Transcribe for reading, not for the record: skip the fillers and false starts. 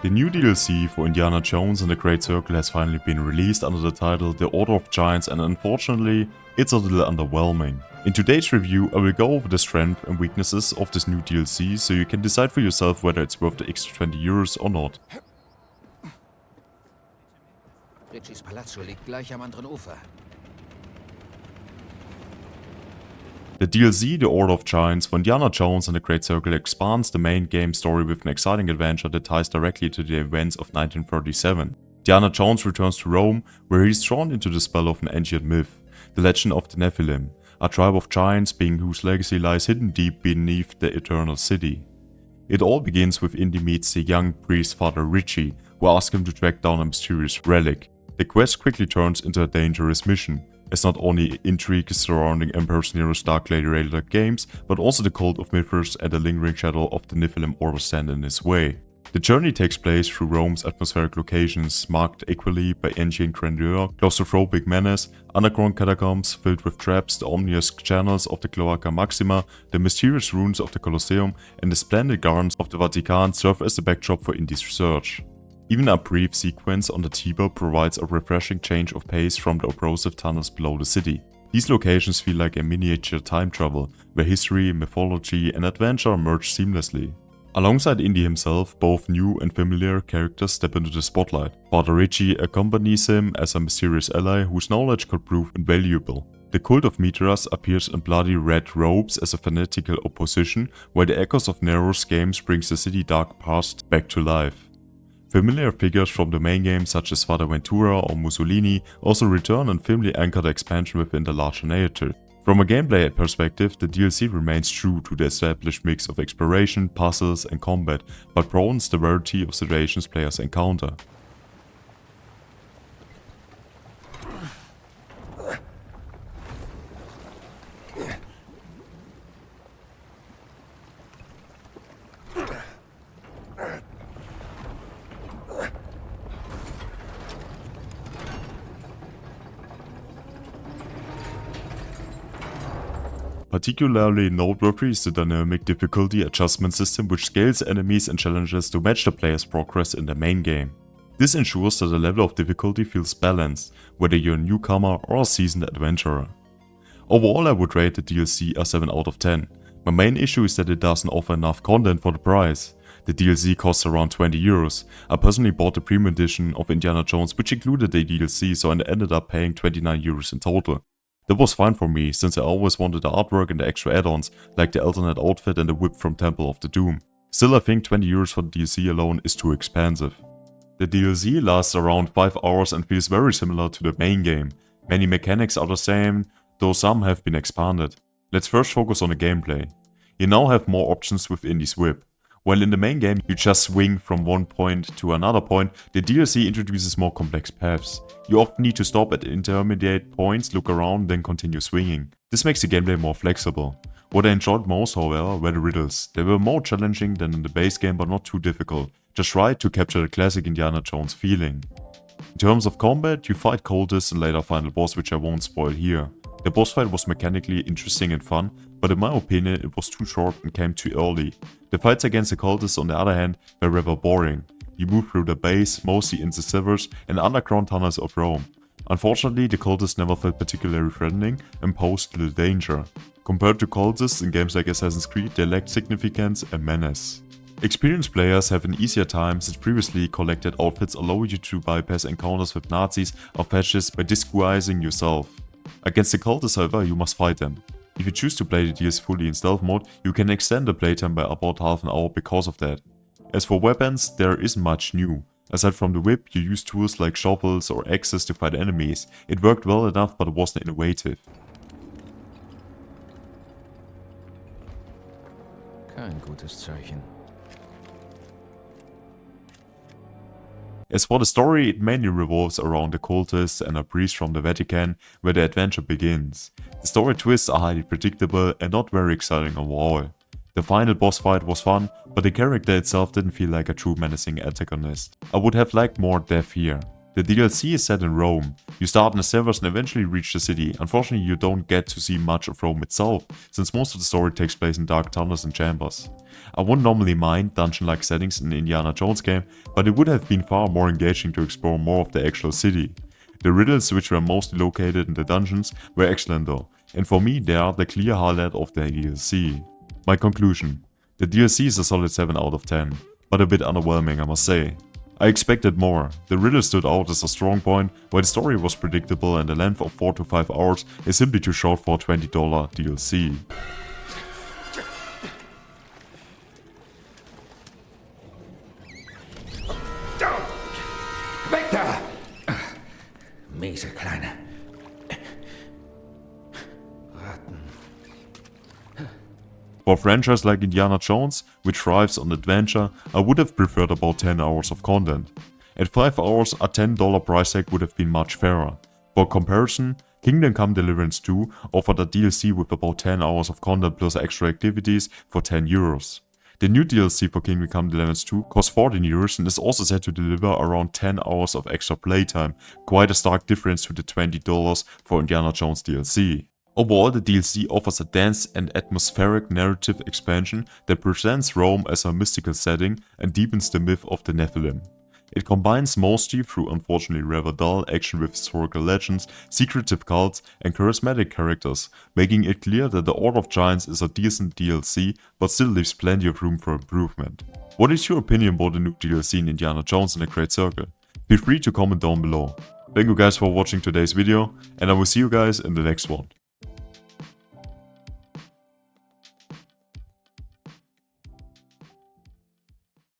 The new DLC for Indiana Jones and the Great Circle has finally been released under the title The Order of Giants, and unfortunately, it's a little underwhelming. In today's review, I will go over the strengths and weaknesses of this new DLC, so you can decide for yourself whether it's worth the extra 20 euros or not. Ritchies Palazzo liegt gleich am anderen Ufer. The DLC, The Order of Giants for Indiana Jones and the Great Circle, expands the main game story with an exciting adventure that ties directly to the events of 1937. Indiana Jones returns to Rome, where he is drawn into the spell of an ancient myth, the legend of the Nephilim, a tribe of giants being whose legacy lies hidden deep beneath the Eternal City. It all begins with Indy meets the young priest Father Ritchie, who asks him to track down a mysterious relic. The quest quickly turns into a dangerous mission, as not only intrigue surrounding Emperor's Nero's Dark Gladiator games, but also the cult of Mithras and the lingering shadow of the Nephilim order stand in his way. The journey takes place through Rome's atmospheric locations, marked equally by ancient grandeur, claustrophobic menace, underground catacombs filled with traps, the ominous channels of the Cloaca Maxima, the mysterious ruins of the Colosseum, and the splendid gardens of the Vatican serve as the backdrop for Indy's research. Even a brief sequence on the Tiber provides a refreshing change of pace from the oppressive tunnels below the city. These locations feel like a miniature time travel, where history, mythology, and adventure merge seamlessly. Alongside Indy himself, both new and familiar characters step into the spotlight. Father Ritchie accompanies him as a mysterious ally whose knowledge could prove invaluable. The cult of Mithras appears in bloody red robes as a fanatical opposition, while the echoes of Nero's games brings the city dark past back to life. Familiar figures from the main game such as Father Ventura or Mussolini also return and firmly anchor the expansion within the larger narrative. From a gameplay perspective, the DLC remains true to the established mix of exploration, puzzles and combat, but broadens the variety of situations players encounter. Particularly noteworthy is the dynamic difficulty adjustment system, which scales enemies and challenges to match the player's progress in the main game. This ensures that the level of difficulty feels balanced, whether you're a newcomer or a seasoned adventurer. Overall, I would rate the DLC a 7 out of 10. My main issue is that it doesn't offer enough content for the price. The DLC costs around 20 euros. I personally bought the premium edition of Indiana Jones, which included the DLC, so I ended up paying 29 euros in total. That was fine for me, since I always wanted the artwork and the extra add-ons, like the alternate outfit and the whip from Temple of the Doom. Still, I think 20 euros for the DLC alone is too expensive. The DLC lasts around 5 hours and feels very similar to the main game. Many mechanics are the same, though some have been expanded. Let's first focus on the gameplay. You now have more options with Indy's whip. While in the main game you just swing from one point to another point, the DLC introduces more complex paths. You often need to stop at intermediate points, look around, then continue swinging. This makes the gameplay more flexible. What I enjoyed most, however, were the riddles. They were more challenging than in the base game, but not too difficult, just right to capture the classic Indiana Jones feeling. In terms of combat, you fight cultists and later final boss, which I won't spoil here. The boss fight was mechanically interesting and fun, but in my opinion it was too short and came too early. The fights against the cultists, on the other hand, were rather boring. You move through the base, mostly in the sewers and underground tunnels of Rome. Unfortunately, the cultists never felt particularly threatening and posed little danger. Compared to cultists in games like Assassin's Creed, they lacked significance and menace. Experienced players have an easier time, since previously collected outfits allow you to bypass encounters with Nazis or fascists by disguising yourself. Against the cultists, however, you must fight them. If you choose to play the DLC fully in stealth mode, you can extend the playtime by about half an hour because of that. As for weapons, there isn't much new. Aside from the whip, you use tools like shovels or axes to fight enemies. It worked well enough, but it wasn't innovative. Kein gutes Zeichen. As for the story, it mainly revolves around the cultists and a priest from the Vatican, where the adventure begins. The story twists are highly predictable and not very exciting overall. The final boss fight was fun, but the character itself didn't feel like a true menacing antagonist. I would have liked more depth here. The DLC is set in Rome. You start in the servers and eventually reach the city. Unfortunately, you don't get to see much of Rome itself, since most of the story takes place in dark tunnels and chambers. I wouldn't normally mind dungeon-like settings in an Indiana Jones game, but it would have been far more engaging to explore more of the actual city. The riddles, which were mostly located in the dungeons, were excellent though, and for me they are the clear highlight of the DLC. My conclusion: the DLC is a solid 7 out of 10, but a bit underwhelming I must say. I expected more. The riddle stood out as a strong point, while the story was predictable and the length of 4 to 5 hours is simply too short for a $20 DLC. Weg da! Miese Kleine. Ratten. For a franchise like Indiana Jones, which thrives on adventure, I would have preferred about 10 hours of content. At 5 hours, a $10 price tag would have been much fairer. For comparison, Kingdom Come Deliverance 2 offered a DLC with about 10 hours of content plus extra activities for €10. The new DLC for Kingdom Come Deliverance 2 costs €14 and is also set to deliver around 10 hours of extra playtime, quite a stark difference to the $20 for Indiana Jones DLC. Overall, the DLC offers a dense and atmospheric narrative expansion that presents Rome as a mystical setting and deepens the myth of the Nephilim. It combines mostly through unfortunately rather dull action with historical legends, secretive cults and charismatic characters, making it clear that the Order of Giants is a decent DLC but still leaves plenty of room for improvement. What is your opinion about the new DLC in Indiana Jones in the Great Circle? Feel free to comment down below. Thank you guys for watching today's video, and I will see you guys in the next one.